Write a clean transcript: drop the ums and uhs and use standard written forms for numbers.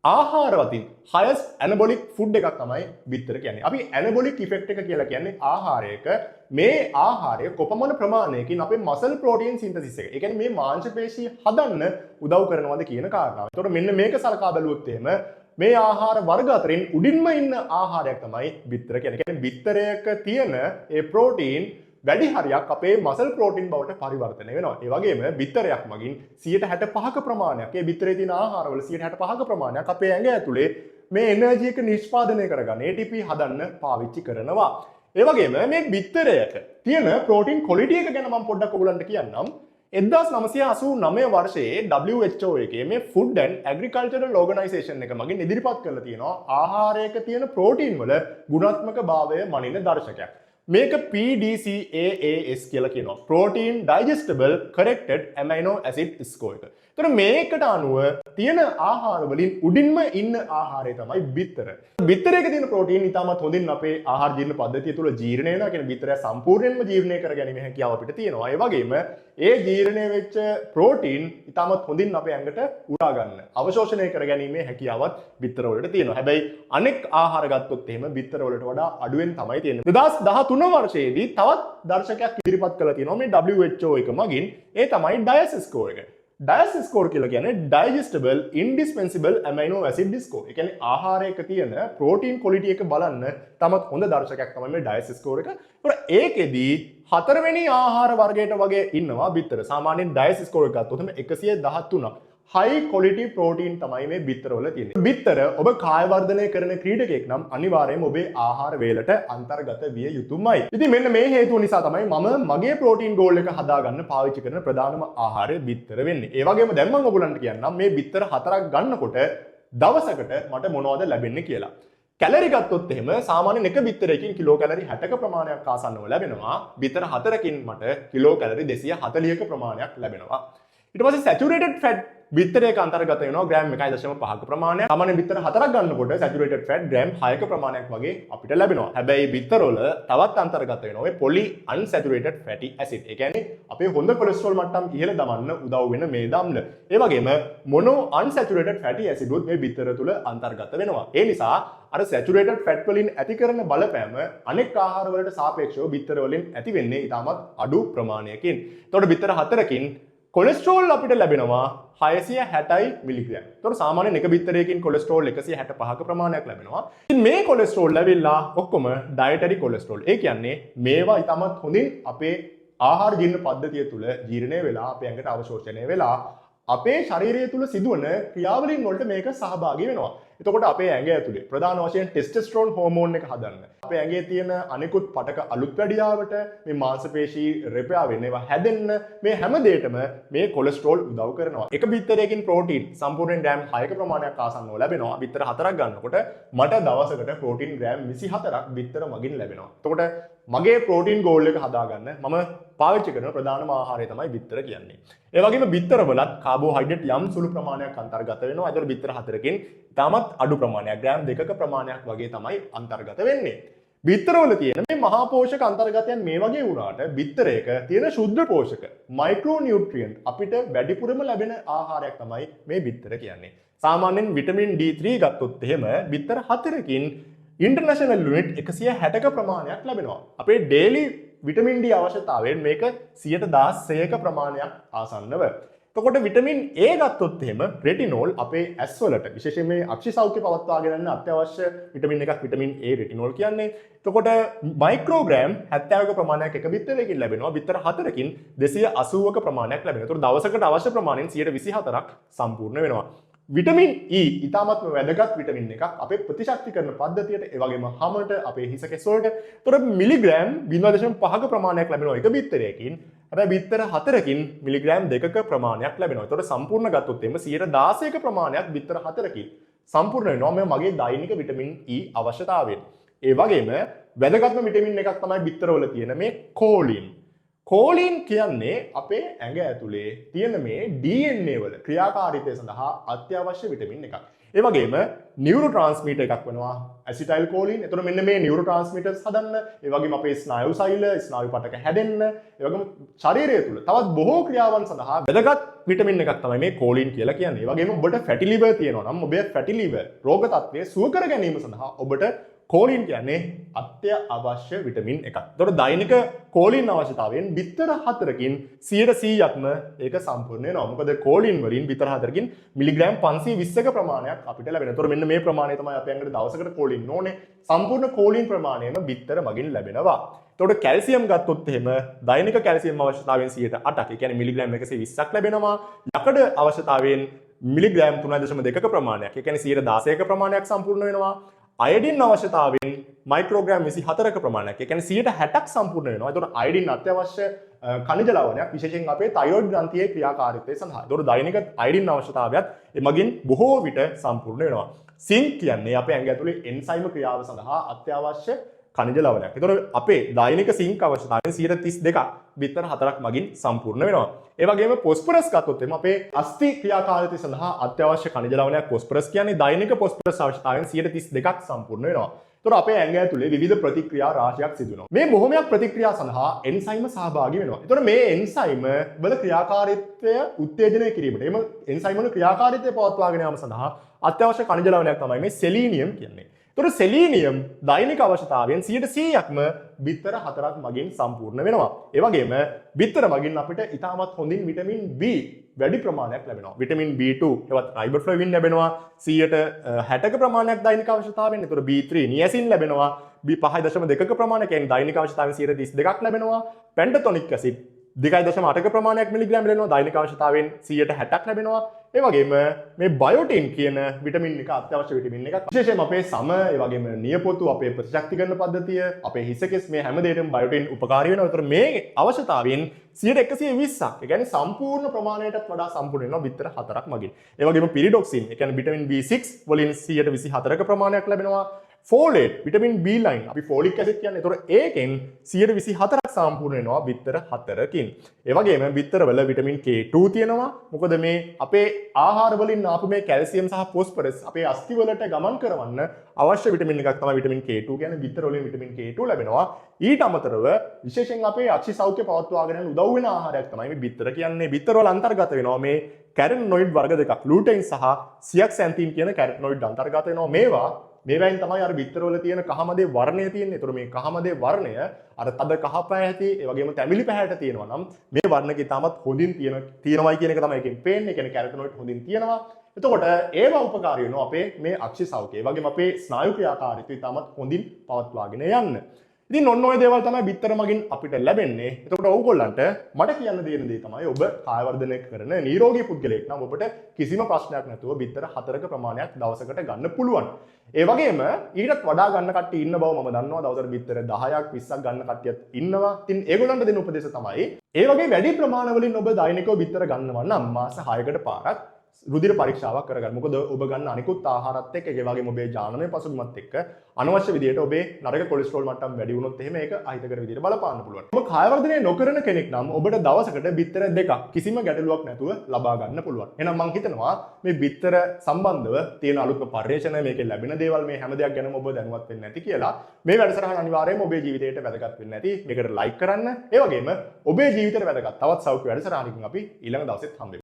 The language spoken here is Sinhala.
ආහාර වතින් highest anabolic food එකක් තමයි බිත්තර කියන්නේ. අපි anabolic effect එක කියලා කියන්නේ ආහාරයක මේ ආහාරය කොපමණ ප්‍රමාණයකින් අපේ muscle protein synthesis එක. ඒ කියන්නේ මේ මාංශ පේශී හදන්න උදව් කරනවද කියන කාරණාව. ඒතකොට මෙන්න මේක සලකා බැලුවොත් එහෙම මේ ආහාර වර්ග අතරින් උඩින්ම ඉන්න ආහාරයක් තමයි බිත්තර කියන්නේ. ඒ කියන්නේ බිත්තරයක තියෙන ඒ ප්‍රෝටීන් වැඩි හරියක් අපේ මසල් ප්‍රෝටීන් බවට පරිවර්තනය වෙනවා. ඒ වගේම බිත්තරයක් මගින් 65% ප්‍රමාණයක් ඒ බිත්තරේ තියෙන ආහාරවල 65% ප්‍රමාණයක් අපේ ඇඟ ඇතුලේ මේ එනර්ජි එක නිෂ්පාදනය කරගන්න ATP හදන්න පාවිච්චි කරනවා. ඒ වගේම මේ බිත්තරයක තියෙන ප්‍රෝටීන් ක්වොලිටි එක ගැන මම පොඩ්ඩක් ඔයගලන්ට කියන්නම්. 1989 වර්ෂයේ WHO එකේ මේ Food and Agricultural Organization එක මගින් ඉදිරිපත් කරලා තියෙනවා ආහාරයක තියෙන ප්‍රෝටීන් වල ගුණාත්මක භාවය මනින දර්ශකයක්. මේක PDCAAS කියලා කියනවා. Protein Digestible Corrected Amino Acid Score එක. ඒතර මේකට අනුව තියෙන ආහාර වලින් උඩින්ම ඉන්න ආහාරය තමයි බිත්තර. බිත්තරයක තියෙන ප්‍රෝටීන් ඉතාමත් හොඳින් අපේ ආහාර ජීර්ණ පද්ධතිය තුළ ජීර්ණය වෙනවා. කියන්නේ බිත්තරය සම්පූර්ණයෙන්ම ජීර්ණය කර ගැනීමේ හැකියාව අපිට තියෙනවා. ඒ වගේම ඒ ජීර්ණය වෙච්ච ප්‍රෝටීන් ඉතාමත් හොඳින් අපේ ඇඟට උරා ගන්න, අවශෝෂණය කර ගැනීමේ හැකියාවත් බිත්තර වලට තියෙනවා. හැබැයි අනෙක් ආහාර ගත්තොත් එහෙම බිත්තර වලට වඩා අඩුවෙන් තමයි තියෙන්නේ. 2013 වර්ෂයේදී තවත් දර්ශකයක් ඉදිරිපත් කරලා තියෙනවා මේ WHO එක මගින්. ඒ තමයි DIAS score එක. DIAS score කියලා කියන්නේ Digestible Indispensable Amino Acid Score. ඒ කියන්නේ ආහාරයක තියෙන ප්‍රෝටීන් ක්වොලිටි එක බලන්න තමත් හොඳ දර්ශකයක් තමයි මේ DIAS score එක. ඒකෙදී හතරවෙනි ආහාර වර්ගයට වගේ ඉන්නවා බිත්තර. සාමාන්‍යයෙන් DIAS score එක ගත්තොත් 113ක්. high quality protein තමයි මේ බිත්තර වල තියෙන්නේ. බිත්තර ඔබ කාය වර්ධනය කරන ක්‍රීඩකයෙක් නම් අනිවාර්යයෙන්ම ඔබේ ආහාර වේලට අන්තර්ගත විය යුතුමයි. ඉතින් මෙන්න මේ හේතුව නිසා තමයි මම මගේ ප්‍රෝටීන් ගෝල් එක හදාගන්න පාවිච්චි කරන ප්‍රධානම ආහාරය බිත්තර වෙන්නේ. ඒ වගේම දැන් මම ඔයගලන්ට කියන්නම් මේ බිත්තර 4ක් ගන්නකොට දවසකට මට මොනවද ලැබෙන්නේ කියලා. කැලරි ගත්තොත් එහෙම සාමාන්‍යයෙන් එක බිත්තරයකින් කිලෝ කැලරි 60ක ප්‍රමාණයක් ආසන්නව ලැබෙනවා. බිත්තර 4කින් මට කිලෝ කැලරි 240ක ප්‍රමාණයක් ලැබෙනවා. ඊට පස්සේ saturated fat බිත්තරයක අන්තර්ගත වෙනවා ග්‍රෑම් 1.5ක ප්‍රමාණයක්. සාමාන්‍ය බිත්තර 4ක් ගන්නකොට saturated fat ග්‍රෑම් 6ක ප්‍රමාණයක් වගේ අපිට ලැබෙනවා. හැබැයි බිත්තරවල තවත් අන්තර්ගත වෙනවා ඔය poly unsaturated fatty acid. ඒ කියන්නේ අපේ හොඳ කොලෙස්ටරෝල් මට්ටම් ඉහළ දමන්න උදව් වෙන මේ දම්ල. ඒ වගේම mono unsaturated fatty acid උත් මේ බිත්තර තුල අන්තර්ගත වෙනවා. ඒ නිසා අර saturated fat වලින් ඇති කරන බලපෑම අනෙක් ආහාර වලට සාපේක්ෂව බිත්තර වලින් ඇති වෙන්නේ ඉතාමත් අඩු ප්‍රමාණයකින්. එතකොට බිත්තර 4කින් කොලෙස්ටරෝල් අපිට ලැබෙනවා 660 මිලිග්‍රෑම්. ඒතකොට සාමාන්‍යයෙන් එක බිත්තරයකින් කොලෙස්ටරෝල් 165ක ප්‍රමාණයක් ලැබෙනවා. ඉතින් මේ කොලෙස්ටරෝල් ලැබිලා ඔක්කොම ඩයටරි කොලෙස්ටරෝල්. ඒ කියන්නේ මේවා ඉතාමත් හොඳින් අපේ ආහාර ජීර්ණ පද්ධතිය තුළ ජීර්ණය වෙලා අපේ ඇඟට අවශෝෂණය වෙලා අපේ ශරීරය තුළ සිදුවන ක්‍රියාවලින් වලට මේක සහභාගී වෙනවා. එතකොට අපේ ඇඟ ඇතුලේ ප්‍රධාන වශයෙන් ටෙස්ටස්ටරෝන් හෝමෝන් එක හදන්න. අපේ ඇඟේ තියෙන අනිකුත් පටක අලුත් වැඩියාවට මේ මාංශ පේශී රෙපයා වෙන්න ඒවා හැදෙන්න මේ හැම දෙයකම මේ කොලෙස්ටරෝල් උදව් කරනවා. එක බිත්තරයකින් ප්‍රෝටීන් සම්පූර්ණයෙන් ග්‍රෑම් 6ක ප්‍රමාණයක් ආසන්නව ලැබෙනවා. බිත්තර 4ක් ගන්නකොට මට දවසකට ප්‍රෝටීන් ග්‍රෑම් 24ක් බිත්තර මගින් ලැබෙනවා. එතකොට මගේ ප්‍රෝටීන් ගෝල් එක හදාගන්න මම පාවිච්චි කරන ප්‍රධානම ආහාරය තමයි බිත්තර කියන්නේ. ඒ වගේම බිත්තර වලත් කාබෝහයිඩ්‍රේට් යම් සුළු ප්‍රමාණයක් අන්තර්ගත වෙනවා. ඒතර බිත්තර 4කින් තාමත් අඩු ප්‍රමාණයක් ග්‍රෑම් 2ක ප්‍රමාණයක් වගේ තමයි අන්තර්ගත වෙන්නේ. බිත්තර වල තියෙන මේ මහා පෝෂක අන්තර්ගතයන් මේ වගේ වුණාට බිත්තරයක තියෙන ශුද්ධ පෝෂක මයික්‍රෝනියුට්‍රියන්ට් අපිට වැඩිපුරම ලැබෙන ආහාරයක් තමයි මේ බිත්තර කියන්නේ. සාමාන්‍යයෙන් විටමින් D3 ගත්තොත් එහෙම බිත්තර 4කින් ඉන්ටර්නැෂනල් යුනිට් 160ක ප්‍රමාණයක් ලැබෙනවා. අපේ ඩේලි විටමින් D අවශ්‍යතාවයෙන් මේක 116ක ප්‍රමාණයක් ආසන්නව. එතකොට විටමින් A ගත්තොත් එහෙම රෙටිනෝල් අපේ ඇස් වලට විශේෂයෙන් මේ අක්ෂි සෞඛ්‍ය පවත්වාගෙන යන්න අත්‍යවශ්‍ය විටමින් එකක් විටමින් A රෙටිනෝල් කියන්නේ. එතකොට මයික්‍රෝග්‍රෑම් 70ක ප්‍රමාණයක් එක බිත්තරයකින් ලැබෙනවා. බිත්තර 4කින් 280ක ප්‍රමාණයක් ලැබෙනවා. එතකොට දවසකට අවශ්‍ය ප්‍රමාණයෙන් 124ක් සම්පූර්ණ වෙනවා. විටමින් E ඉතාමත්ම වැදගත් විටමින් එකක් අපේ ප්‍රතිශක්තිකරණ පද්ධතියට ඒ වගේම හමට අපේ හිස කෙස් වලට. එතකොට මිලිග්‍රෑම් 0.5ක ප්‍රමාණයක් ලැබෙනවා එක බිත්තරයකින්. හැබැයි බිත්තර 4කින් මිලිග්‍රෑම් 2ක ප්‍රමාණයක් ලැබෙනවා. එතකොට සම්පූර්ණ ගත්තොත් එimhe 116ක ප්‍රමාණයක් බිත්තර 4කින් සම්පූර්ණ වෙනවා මගේ දෛනික විටමින් E අවශ්‍යතාවයෙන්. ඒ වගේම වැදගත්ම විටමින් එකක් තමයි බිත්තරවල තියෙන මේ කෝලින්. කෝලින් කියන්නේ අපේ ඇඟ ඇතුලේ තියෙන මේ DNA වල ක්‍රියාකාරීත්වය සඳහා අත්‍යවශ්‍ය විටමින් එකක්. ඒ වගේම නියුරෝ ට්‍රාන්ස්මීටර් එකක් වෙනවා ඇසිටයිල් කෝලින්. එතකොට මෙන්න මේ නියුරෝ ට්‍රාන්ස්මීටර්ස් හදන්න, ඒ වගේම අපේ ස්නායු සෛල, ස්නායු පටක හැදෙන්න, ඒ වගේම ශරීරය තුල තවත් බොහෝ ක්‍රියාවන් සඳහා වැදගත් විටමින් එකක් තමයි මේ කෝලින් කියලා කියන්නේ. ඒ වගේම ඔබට ෆැටි ලිවර් තියෙනවා නම් ඔබේ ෆැටි ලිවර් රෝග තත්ත්වය සුව කර ගැනීම සඳහා ඔබට කෝලින් කියන්නේ අත්‍යවශ්‍ය විටමින් එකක්. එතකොට දෛනික කෝලින් අවශ්‍යතාවයෙන් බිත්තර 4කින් 100%ක්ම ඒක සම්පූර්ණ වෙනවා. මොකද කෝලින් වලින් බිත්තර 4කින් මිලිග්‍රෑම් 520ක ප්‍රමාණයක් අපිට ලැබෙනවා. එතකොට මෙන්න මේ ප්‍රමාණය තමයි අපි අංගකට දවසකට කෝලින් ඕනේ. සම්පූර්ණ කෝලින් ප්‍රමාණයම බිත්තර මගින් ලැබෙනවා. එතකොට කැල්සියම් ගත්තොත් එහෙම දෛනික කැල්සියම් අවශ්‍යතාවයෙන් 8%ක්. ඒ කියන්නේ මිලිග්‍රෑම් 120ක් ලැබෙනවා. යකඩ අවශ්‍යතාවයෙන් මිලිග්‍රෑම් 3.2ක ප්‍රමාණයක්. ඒ කියන්නේ 16ක ප්‍රමාණයක් සම්පූර්ණ වෙනවා. අයඩින් අවශ්‍යතාවයෙන් මයික්‍රෝග්‍රෑම් 24ක ප්‍රමාණයක්. ඒ කියන්නේ 60ක් සම්පූර්ණ වෙනවා. ඒතකොට අයඩින් අත්‍යවශ්‍ය ඛනිජ ලවණයක් විශේෂයෙන් අපේ තයිරොයිඩ් ග්‍රන්ථියේ ක්‍රියාකාරීත්වය සඳහා. ඒතකොට දෛනික අයඩින් අවශ්‍යතාවයත් එමගින් බොහෝ විට සම්පූර්ණ වෙනවා. සින්ක් කියන්නේ අපේ ඇඟ ඇතුලේ එන්සයිම ක්‍රියාව සඳහා අත්‍යවශ්‍ය ඛනිජ ලවණයක්. ඒතකොට අපේ දෛනික සින්ක් අවශ්‍යතාවයෙන් 32ක් බිත්තර 4ක් මගින් සම්පූර්ණ වෙනවා. ඒ වගේම පොස්පරස් ගත්තොත් එම අපේ අස්ථි ක්‍රියාකාරීත්වය සඳහා අත්‍යවශ්‍ය ඛනිජ ලවණයක් පොස්පරස් කියන්නේ දෛනික පොස්පරස් අවශ්‍යතාවයෙන් 32ක් සම්පූර්ණ වෙනවා. ඒතකොට අපේ ඇඟ ඇතුලේ විවිධ ප්‍රතික්‍රියා රාශියක් සිදු වෙනවා. මේ බොහොමයක් ප්‍රතික්‍රියා සඳහා එන්සයිම සහභාගී වෙනවා. ඒතකොට මේ එන්සයිම වල ක්‍රියාකාරීත්වය උත්තේජනය කිරීමට එම එන්සයිම වල ක්‍රියාකාරීත්වය පවත්වාගෙන යාම සඳහා අත්‍යවශ්‍ය ඛනිජ ලවණයක් තමයි මේ සෙලීනියම් කියන්නේ. එතකොට සෙලීනියම් දෛනික අවශ්‍යතාවයෙන් 100%ක්ම බිත්තර 4ක් මගින් සම්පූර්ණ වෙනවා. ඒ වගේම බිත්තර මගින් අපිට ඉතාමත් හොඳින් විටමින් B වැඩි ප්‍රමාණයක් ලැබෙනවා. විටමින් B2 එවත් රයිබෝෆ්ලවින් ලැබෙනවා 60ක ප්‍රමාණයක් දෛනික අවශ්‍යතාවයෙන්. එතකොට B3 නියසින් ලැබෙනවා B5.2ක ප්‍රමාණයක්. කියන්නේ දෛනික අවශ්‍යතාවයෙන් 32ක් ලැබෙනවා. පෙන්ටතොනික් ඇසිඩ් 2.8ක ප්‍රමාණයක් මිලිග්‍රෑම් ලැබෙනවා. දෛනික අවශ්‍යතාවයෙන් 60ක් ලැබෙනවා. ඒ වගේම මේ බයෝටින් කියන විටමින් එක අත්‍යවශ්‍ය විටමින් එකක්. විශේෂයෙන්ම අපේ සම, ඒ වගේම නියපොතු, අපේ ප්‍රතිශක්තිකරණ පද්ධතිය, අපේ හිසකෙස් මේ හැම දෙයකටම බයෝටින් උපකාරී වෙනවා. ඒතර මේ අවශ්‍යතාවයෙන් 120ක්. ඒ කියන්නේ සම්පූර්ණ ප්‍රමාණයටත් වඩා සම්පූර්ණ වෙනවා බිත්තර 4ක් මගින්. ඒ වගේම පිරිඩොක්සින්, ඒ කියන්නේ විටමින් B6 වලින් 124ක ප්‍රමාණයක් ලැබෙනවා. ෆෝලේට් විටමින් B ලයින් අපි ෆෝලික් ඇසිඩ් කියන්නේ. ඒතර ඒකෙන් 124ක් සම්පූර්ණ වෙනවා බිත්තර 4කින්. ඒ වගේම බිත්තර වල විටමින් K2 තියෙනවා. මොකද මේ අපේ ආහාර වලින් ආපු මේ කැල්සියම් සහ ෆොස්ෆරස් අපේ අස්ථි වලට ගමන් කරවන්න අවශ්‍ය විටමින් එකක් තමයි විටමින් K2 කියන්නේ. බිත්තර වලින් විටමින් K2 ලැබෙනවා. ඊට අමතරව විශේෂයෙන් අපේ අක්ෂි සෞඛ්‍ය පවත්වාගෙන යන උදව් වෙන ආහාරයක් තමයි මේ බිත්තර කියන්නේ. බිත්තර වල අන්තර්ගත වෙනවා මේ කැරොටිනොයිඩ් වර්ග දෙකක්. ලූටයින් සහ සියක්සැන්තින් කියන කැරොටිනොයිඩ් අන්තර්ගත වෙනවා. මේවායින් තමයි අර බිත්තරවල තියෙන කහමදේ වර්ණය තියෙන්නේ. ඒතර මේ කහමදේ වර්ණය අර තද කහ පැහැති, ඒ වගේම තැඹිලි පැහැට තියෙනවා නම් මේ වර්ණක ඉතාමත් හොඳින් තියෙනවයි කියන එක තමයි එකෙන් පේන්නේ. ඒ කියන්නේ කැරොටිනොයිඩ් හොඳින් තියෙනවා. එතකොට ඒවා උපකාරී වෙනවා අපේ මේ අක්ෂි සෞඛ්‍යය. ඒ වගේම අපේ ස්නායු ක්‍රියාකාරීත්වය ඉතාමත් හොඳින් පවත්වාගෙන යන්න. ඉතින් ඔන්න ඔය දේවල් තමයි බිත්තර මගින් අපිට ලැබෙන්නේ. එතකොට ඕගොල්ලන්ට මට කියන්න දෙන දේ තමයි ඔබ කාය වර්ධනය කරන නිරෝගී පුද්ගලයෙක් නම් ඔබට කිසිම ප්‍රශ්නයක් නැතුව බිත්තර 4ක ප්‍රමාණයක් දවසකට ගන්න පුළුවන්. ඒ වගේම ඊටත් වඩා ගන්න කට්ටිය ඉන්න බව මම දන්නවා. දවසකට බිත්තර 10ක් 20ක් ගන්න කට්ටියත් ඉන්නවා. ඉතින් ඒගොල්ලන්ට දෙන උපදේශ තමයි ඒ වගේ වැඩි ප්‍රමාණවලින් ඔබ දෛනිකව බිත්තර ගන්නවා නම් මාස 6කට පාරක් රුධිර පරීක්ෂාවක් කරගන්න. මොකද ඔබ ගන්න අනිකුත් ආහාරات එක්ක ඒ වගේම ඔබේ ජානමය පසුබිමත් එක්ක අනවශ්‍ය විදියට ඔබේ නරක කොලෙස්ටරෝල් මට්ටම් වැඩි වුණොත් එහෙම ඒක අහිතකර විදියට බලපාන්න පුළුවන්. ඔබ කාය වර්ධනය නොකරන කෙනෙක් නම් ඔබට දවසකට බිත්තර 2ක් කිසිම ගැටලුවක් නැතුව ලබා ගන්න පුළුවන්. එහෙනම් මම හිතනවා මේ බිත්තර සම්බන්ධව තියෙන අලුත්ම පර්යේෂණ, මේකේ ලැබෙන දේවල්, මේ හැම දෙයක් ගැනම ඔබ දැනුවත් වෙන්න ඇති කියලා. මේ වැඩසටහන අනිවාර්යයෙන්ම ඔබේ ජීවිතයට වැදගත් වෙන්න ඇති. මේකට ලයික් කරන්න. ඒ වගේම ඔබේ ජීවිතයට වැදගත් තවත් සෞඛ්‍ය වැඩසටහනකින් අපි ඊළඟ දවසෙත් හම්බෙමු.